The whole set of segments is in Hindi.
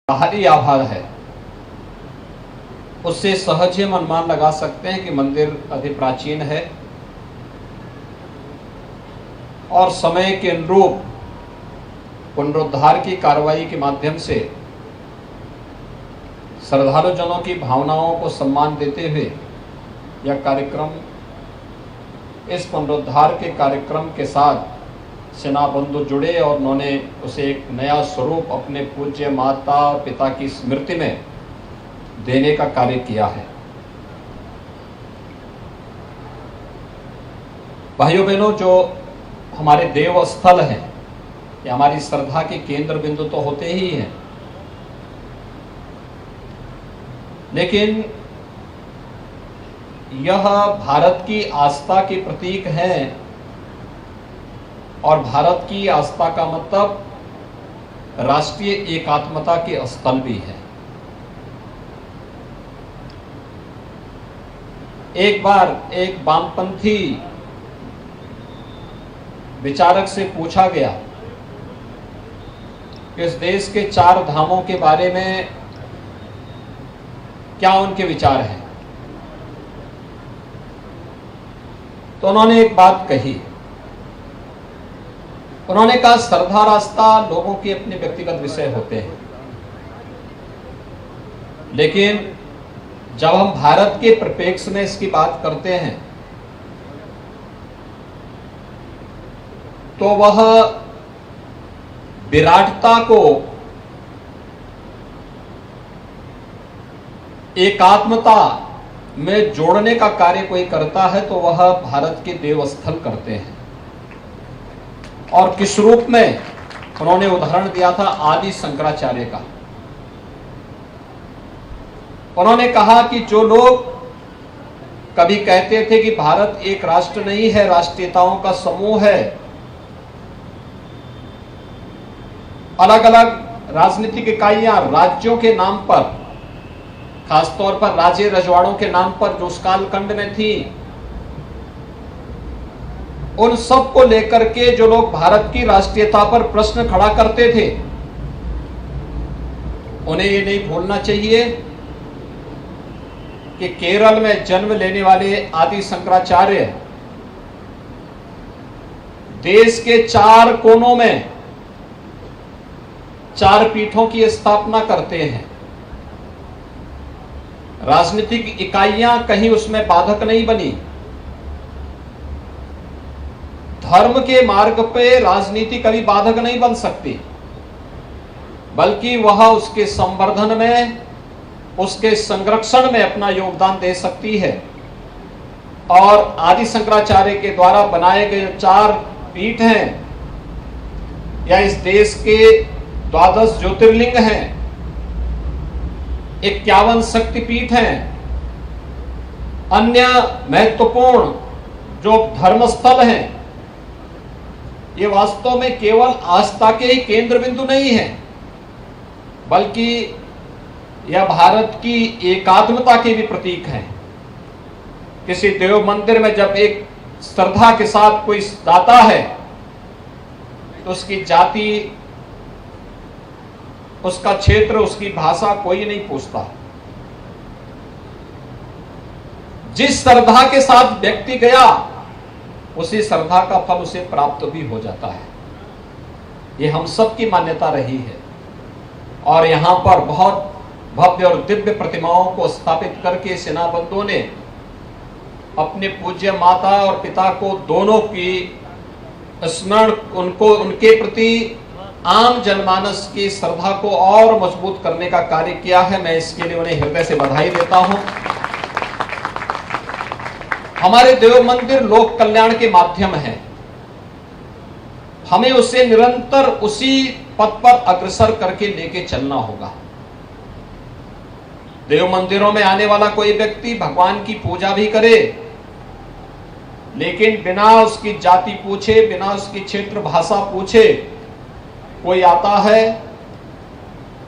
बाहरी आभार है, उससे सहज ही हम अनुमान लगा सकते हैं कि मंदिर अति प्राचीन है और समय के अनुरूप पुनरुद्धार की कार्रवाई के माध्यम से श्रद्धालु जनों की भावनाओं को सम्मान देते हुए यह कार्यक्रम, इस पुनरुद्धार के कार्यक्रम के साथ सेना बंधु जुड़े और उन्होंने उसे एक नया स्वरूप अपने पूज्य माता पिता की स्मृति में देने का कार्य किया है। भाइयों बहनों, जो हमारे देव स्थल हैं, ये हमारी श्रद्धा के केंद्र बिंदु तो होते ही हैं, लेकिन यह भारत की आस्था के प्रतीक हैं और भारत की आस्था का मतलब राष्ट्रीय एकात्मता के स्थल भी है। एक बार एक वामपंथी विचारक से पूछा गया कि इस देश के 4 धामों के बारे में क्या उनके विचार हैं, तो उन्होंने एक बात कही। उन्होंने कहा, श्रद्धा आस्था लोगों के अपने व्यक्तिगत विषय होते हैं, लेकिन जब हम भारत के परिप्रेक्ष्य में इसकी बात करते हैं तो वह विराटता को एकात्मता में जोड़ने का कार्य कोई करता है तो वह भारत के देवस्थल करते हैं। और किस रूप में उन्होंने उदाहरण दिया था आदि शंकराचार्य का। उन्होंने कहा कि जो लोग कभी कहते थे कि भारत एक राष्ट्र नहीं है, राष्ट्रीयताओं का समूह है, अलग अलग राजनीतिक इकाइयां राज्यों के नाम पर, खासतौर पर राजे रजवाड़ों के नाम पर जो उस कालखंड में थी, उन सब को लेकर के जो लोग भारत की राष्ट्रीयता पर प्रश्न खड़ा करते थे, उन्हें ये नहीं भूलना चाहिए कि केरल में जन्म लेने वाले आदि शंकराचार्य देश के 4 कोनों में 4 पीठों की स्थापना करते हैं। राजनीतिक इकाइयां कहीं उसमें बाधक नहीं बनी। धर्म के मार्ग पे राजनीति कभी बाधक नहीं बन सकती, बल्कि वह उसके संवर्धन में, उसके संरक्षण में अपना योगदान दे सकती है। और आदि शंकराचार्य के द्वारा बनाए गए 4 पीठ हैं या इस देश के 12 ज्योतिर्लिंग हैं, 51 शक्तिपीठ हैं, अन्य महत्वपूर्ण जो धर्मस्थल हैं, ये वास्तव में केवल आस्था के ही केंद्र बिंदु नहीं है, बल्कि यह भारत की एकात्मता के भी प्रतीक हैं। किसी देव मंदिर में जब एक श्रद्धा के साथ कोई जाता है तो उसकी जाति, उसका क्षेत्र, उसकी भाषा कोई नहीं पूछता। जिस श्रद्धा के साथ व्यक्ति गया उसी श्रद्धा का फल उसे प्राप्त भी हो जाता है। ये हम सब की मान्यता रही है और यहां पर बहुत भव्य और दिव्य प्रतिमाओं को स्थापित करके सेना बंधुओं ने अपने पूज्य माता और पिता को दोनों की स्मरण, उनको, उनके प्रति आम जनमानस की श्रद्धा को और मजबूत करने का कार्य किया है। मैं इसके लिए उन्हें हृदय से बधाई देता हूं। हमारे देव मंदिर लोक कल्याण के माध्यम है, हमें उसे निरंतर उसी पथ पर अग्रसर करके लेके चलना होगा। देव मंदिरों में आने वाला कोई व्यक्ति भगवान की पूजा भी करे, लेकिन बिना उसकी जाति पूछे, बिना उसकी क्षेत्र भाषा पूछे कोई आता है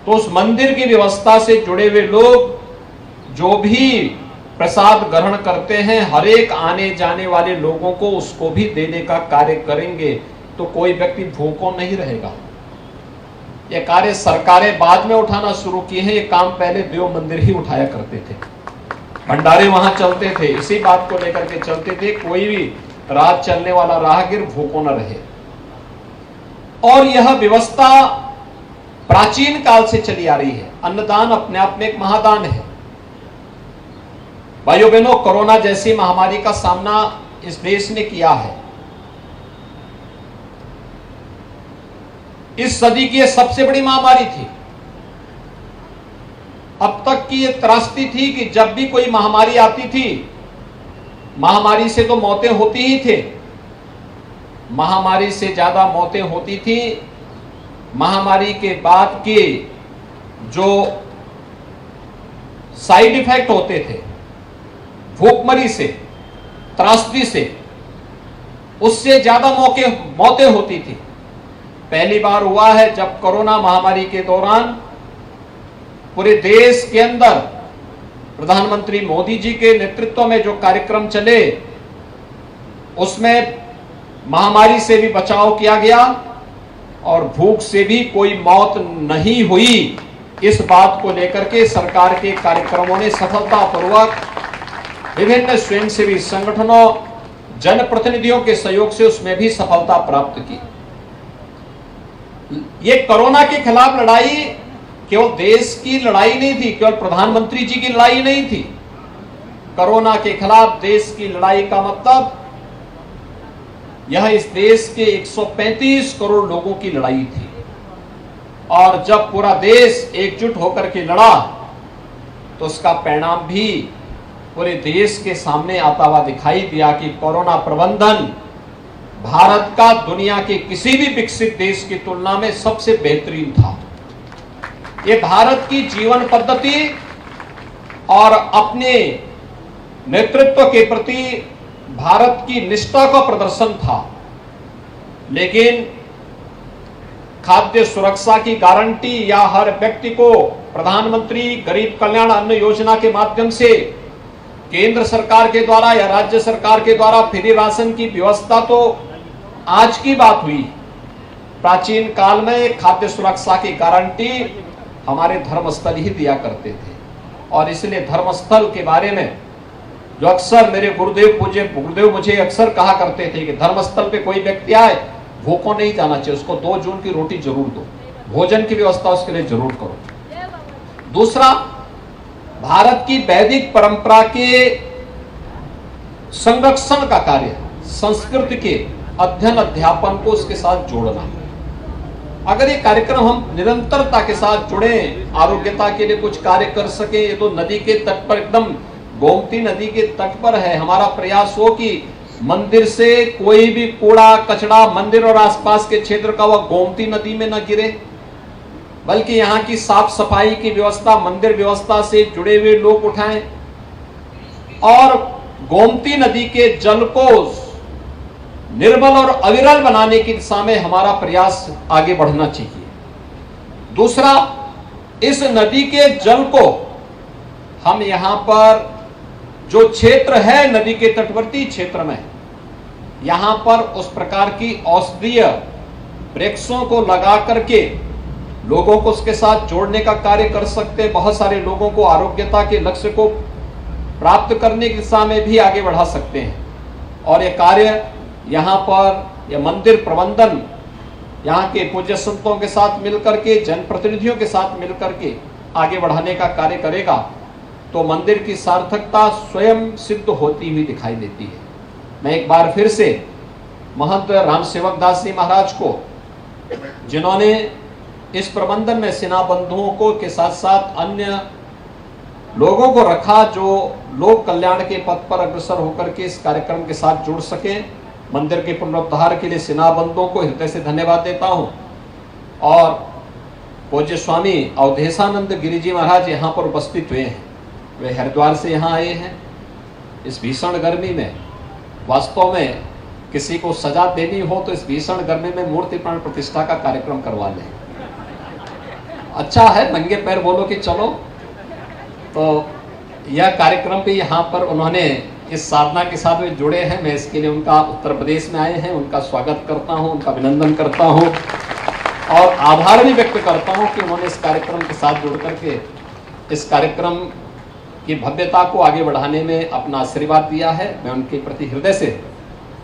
तो उस मंदिर की व्यवस्था से जुड़े हुए लोग जो भी प्रसाद ग्रहण करते हैं, हर एक आने जाने वाले लोगों को उसको भी देने का कार्य करेंगे, तो कोई व्यक्ति भूखों नहीं रहेगा। ये कार्य सरकारें बाद में उठाना शुरू किए हैं। ये काम पहले देव मंदिर ही उठाया करते थे, भंडारे वहां चलते थे, इसी बात को लेकर के चलते थे, कोई भी रात चलने वाला राहगीर भूखों न रहे। और यह व्यवस्था प्राचीन काल से चली आ रही है। अन्नदान अपने आप में एक महादान है। भाइयों बहनों, कोरोना जैसी महामारी का सामना इस देश ने किया है। इस सदी की यह सबसे बड़ी महामारी थी। अब तक की यह त्रासदी थी कि जब भी कोई महामारी आती थी, महामारी से तो मौतें होती ही थे, महामारी से ज्यादा मौतें होती थी महामारी के बाद के जो साइड इफेक्ट होते थे, भूखमरी से, त्रासदी से, उससे ज्यादा मौतें होती थी। पहली बार हुआ है जब कोरोना महामारी के दौरान पूरे देश के अंदर प्रधानमंत्री मोदी जी के नेतृत्व में जो कार्यक्रम चले, उसमें महामारी से भी बचाव किया गया और भूख से भी कोई मौत नहीं हुई। इस बात को लेकर के सरकार के कार्यक्रमों ने सफलतापूर्वक विभिन्न स्वयंसेवी संगठनों, जनप्रतिनिधियों के सहयोग से उसमें भी सफलता प्राप्त की। ये कोरोना के खिलाफ लड़ाई केवल देश की लड़ाई नहीं थी, केवल प्रधानमंत्री जी की लड़ाई नहीं थी। कोरोना के खिलाफ देश की लड़ाई का मतलब यह इस देश के 135 करोड़ लोगों की लड़ाई थी। और जब पूरा देश एकजुट होकर के लड़ा तो उसका परिणाम भी पूरे देश के सामने आता हुआ दिखाई दिया कि कोरोना प्रबंधन भारत का दुनिया के किसी भी विकसित देश की तुलना में सबसे बेहतरीन था। ये भारत की जीवन पद्धति और अपने नेतृत्व के प्रति भारत की निष्ठा का प्रदर्शन था। लेकिन खाद्य सुरक्षा की गारंटी या हर व्यक्ति को प्रधानमंत्री गरीब कल्याण अन्न योजना के माध्यम से केंद्र सरकार के द्वारा या राज्य सरकार के द्वारा फ्री राशन की व्यवस्था तो आज की बात हुई। प्राचीन काल में खाद्य सुरक्षा की गारंटी हमारे धर्मस्थल ही दिया करते थे। और इसलिए धर्मस्थल के बारे में जो अक्सर मेरे गुरुदेव मुझे अक्सर कहा करते थे कि धर्मस्थल पे कोई व्यक्ति आए, भूखों नहीं जाना चाहिए, उसको 2 जून की रोटी जरूर दो, भोजन की व्यवस्था उसके लिए जरूर करो। दूसरा, भारत की वैदिक परंपरा के संरक्षण का कार्य, संस्कृति के अध्ययन अध्यापन को उसके साथ जोड़ना। अगर ये कार्यक्रम हम निरंतरता के साथ जुड़े, आरोग्यता के लिए कुछ कार्य कर सके। ये तो नदी के तट पर, एकदम गोमती नदी के तट पर है। हमारा प्रयास हो कि मंदिर से कोई भी कूड़ा कचरा मंदिर और आसपास के क्षेत्र का वह गोमती नदी में न गिरे, बल्कि यहाँ की साफ सफाई की व्यवस्था मंदिर व्यवस्था से जुड़े हुए लोग उठाएं और गोमती नदी के जल को निर्मल और अविरल बनाने की दिशा में हमारा प्रयास आगे बढ़ना चाहिए। दूसरा, इस नदी के जल को हम यहाँ पर जो क्षेत्र है नदी के तटवर्ती क्षेत्र में, यहाँ पर उस प्रकार की औषधीय वृक्षों को लगा करके लोगों को उसके साथ जोड़ने का कार्य कर सकते हैं। बहुत सारे लोगों को आरोग्यता के लक्ष्य को प्राप्त करने की दिशा में भी आगे बढ़ा सकते हैं। और ये कार्य यहाँ पर यह मंदिर प्रबंधन यहाँ के पूज्य संतों के साथ मिलकर के, जनप्रतिनिधियों के साथ मिलकर के आगे बढ़ाने का कार्य करेगा तो मंदिर की सार्थकता स्वयं सिद्ध होती हुई दिखाई देती है। मैं एक बार फिर से महंत राम सेवक दास जी महाराज को, जिन्होंने इस प्रबंधन में सेना बंधुओं को के साथ साथ अन्य लोगों को रखा जो लोक कल्याण के पथ पर अग्रसर होकर के इस कार्यक्रम के साथ जुड़ सके, मंदिर के पुनरुद्धार के लिए सेना बंधुओं को हृदय से धन्यवाद देता हूं। और पूज्य स्वामी अवधेशानंद गिरि जी महाराज यहाँ पर उपस्थित हुए हैं। वे हरिद्वार से यहाँ आए हैं। इस भीषण गर्मी में वास्तव में किसी को सजा देनी हो तो इस भीषण गर्मी में मूर्ति प्राण प्रतिष्ठा का कार्यक्रम करवा लें। अच्छा है, नंगे पैर बोलो कि चलो। तो यह कार्यक्रम भी यहाँ पर उन्होंने इस साधना के साथ में जुड़े हैं। मैं इसके लिए उनका, उत्तर प्रदेश में आए हैं, उनका स्वागत करता हूँ, उनका अभिनंदन करता हूँ। और आभार भी व्यक्त करता हूं कि उन्होंने इस कार्यक्रम के साथ जुड़ करके इस कार्यक्रम की भव्यता को आगे बढ़ाने में अपना आशीर्वाद दिया है। मैं उनके प्रति हृदय से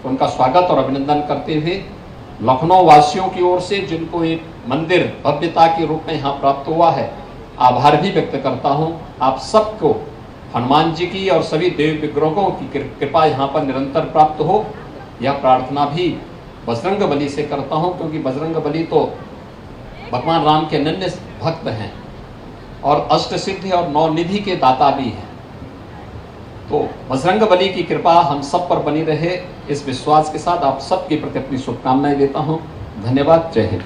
उनका स्वागत और अभिनंदन करते हुए लखनऊ वासियों की ओर से जिनको एक मंदिर भव्यता के रूप में यहाँ प्राप्त हुआ है, आभार भी व्यक्त करता हूँ। आप सबको हनुमान जी की और सभी देव विग्रहों की कृपा यहाँ पर निरंतर प्राप्त हो, यह प्रार्थना भी बजरंग बली से करता हूँ, क्योंकि बजरंग बली तो भगवान राम के अनन्य भक्त हैं और अष्ट सिद्धि और नौ निधि के दाता भी हैं। तो बजरंग बली की कृपा हम सब पर बनी रहे, इस विश्वास के साथ आप सबके प्रति अपनी शुभकामनाएं देता हूं। धन्यवाद। जय हिंद।